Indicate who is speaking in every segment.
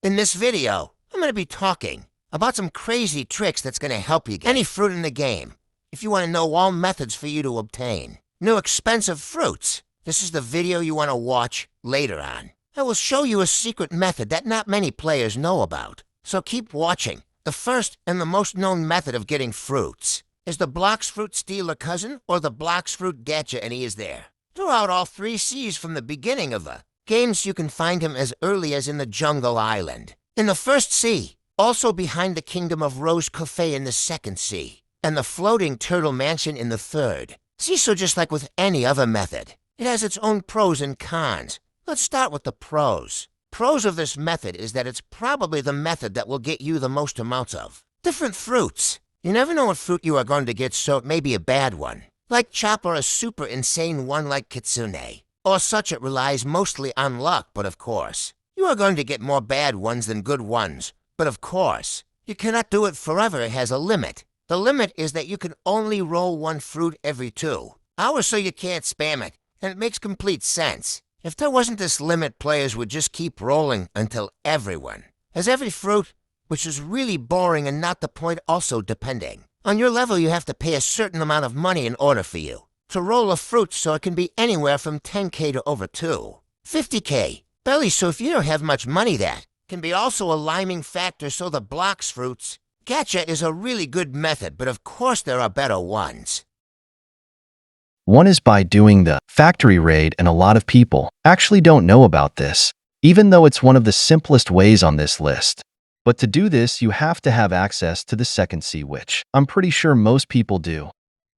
Speaker 1: In this video, I'm going to be talking about some crazy tricks that's going to help you get any fruit in the game. If you want to know all methods for you to obtain new expensive fruits, this is the video you want to watch later on. I will show you a secret method that not many players know about, so keep watching. The first and the most known method of getting fruits is the Blox fruit stealer cousin or the Blox fruit getcha, and he is there. Throughout all 3 C's from the beginning of the games, you can find him as early as in the Jungle Island, in the first C, also behind the Kingdom of Rose Cafe in the second C, and the Floating Turtle Mansion in the third. See, so just like with any other method, it has its own pros and cons. Let's start with the pros. Pros of this method is that it's probably the method that will get you the most amounts of different fruits. You never know what fruit you are going to get, so it may be a bad one, like Chop, or a super insane one like Kitsune. Or such, it relies mostly on luck, but of course, you are going to get more bad ones than good ones. But of course, you cannot do it forever. It has a limit. The limit is that you can only roll 1 fruit every 2 hours, so you can't spam it, and it makes complete sense. If there wasn't this limit, players would just keep rolling until everyone has every fruit, which is really boring and not the point. Also, depending on your level, you have to pay a certain amount of money in order for you to roll a fruit, so it can be anywhere from 10K to over 50K. Belly, so if you don't have much money, that can be also a liming factor, so the Blox fruits gacha is a really good method, but of course there are better ones.
Speaker 2: One is by doing the factory raid, and a lot of people actually don't know about this, even though it's one of the simplest ways on this list. But to do this, you have to have access to the second C, which I'm pretty sure most people do.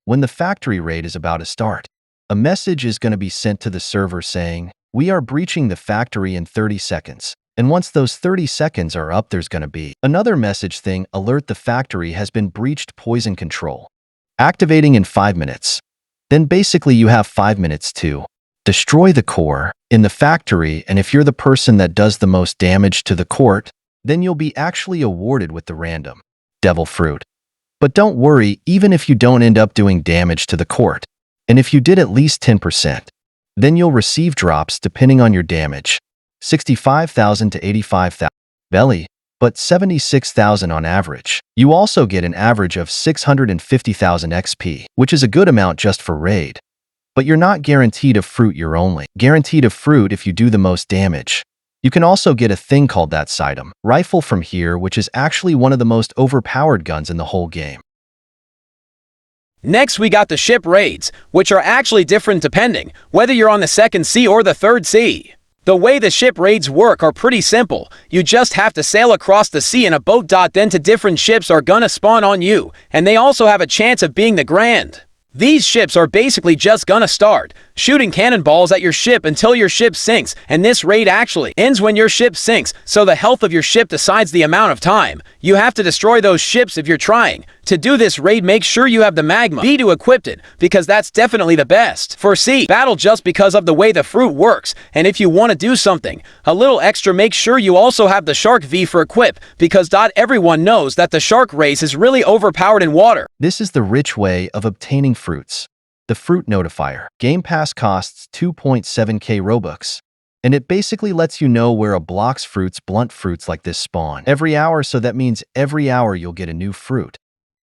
Speaker 2: When the factory raid is about to start, a message is going to be sent to the server saying, "We are breaching the factory in 30 seconds. And once those 30 seconds are up, there's going to be another message thing, alert the factory has been breached, poison control, activating in 5 minutes. Then basically you have 5 minutes to destroy the core in the factory, and if you're the person that does the most damage to the core, then you'll be actually awarded with the random devil fruit. But don't worry, even if you don't end up doing damage to the core, and if you did at least 10%, then you'll receive drops depending on your damage, 65,000 to 85,000 belly, but 76,000 on average. You also get an average of 650,000 XP, which is a good amount just for raid. But you're not guaranteed a fruit, you're only guaranteed a fruit if you do the most damage. You can also get a thing called that item rifle from here, which is actually one of the most overpowered guns in the whole game.
Speaker 3: Next, we got the ship raids, which are actually different depending whether you're on the second C or the third C. The way the ship raids work are pretty simple. You just have to sail across the sea in a boat. Then to different ships are gonna spawn on you, and they also have a chance of being the Grand. These ships are basically just gonna start shooting cannonballs at your ship until your ship sinks, and this raid actually ends when your ship sinks, so the health of your ship decides the amount of time you have to destroy those ships if you're trying to do this raid. Make sure you have the magma B to equip it, because that's definitely the best for C battle just because of the way the fruit works. And if you want to do something a little extra, make sure you also have the shark V for equip, because everyone knows that the shark race is really overpowered in water.
Speaker 2: This is the rich way of obtaining fruits. The Fruit Notifier Game Pass costs 2.7k Robux, and it basically lets you know where a Blox fruits, blunt fruits like this, spawn every hour, so that means every hour you'll get a new fruit.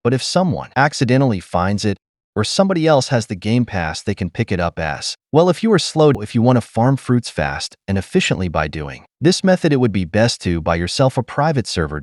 Speaker 2: But if someone accidentally finds it, or somebody else has the Game Pass, they can pick it up as well. If you are slow, if you want to farm fruits fast and efficiently by doing this method, it would be best to buy yourself a private server.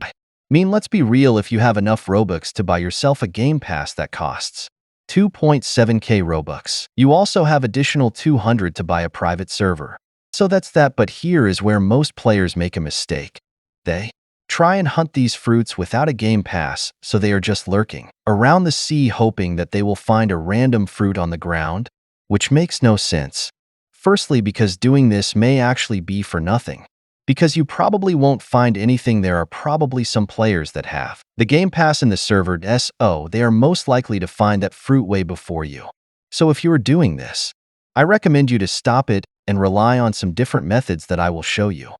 Speaker 2: Let's be real, if you have enough Robux to buy yourself a Game Pass that costs 2.7k Robux, you also have additional 200 to buy a private server. So that's that, but here is where most players make a mistake. They try and hunt these fruits without a Game Pass, so they are just lurking around the sea hoping that they will find a random fruit on the ground, which makes no sense. Firstly, because doing this may actually be for nothing, because you probably won't find anything. There are probably some players that have the Game Pass in the server, so they are most likely to find that fruit way before you. So if you are doing this, I recommend you to stop it and rely on some different methods that I will show you.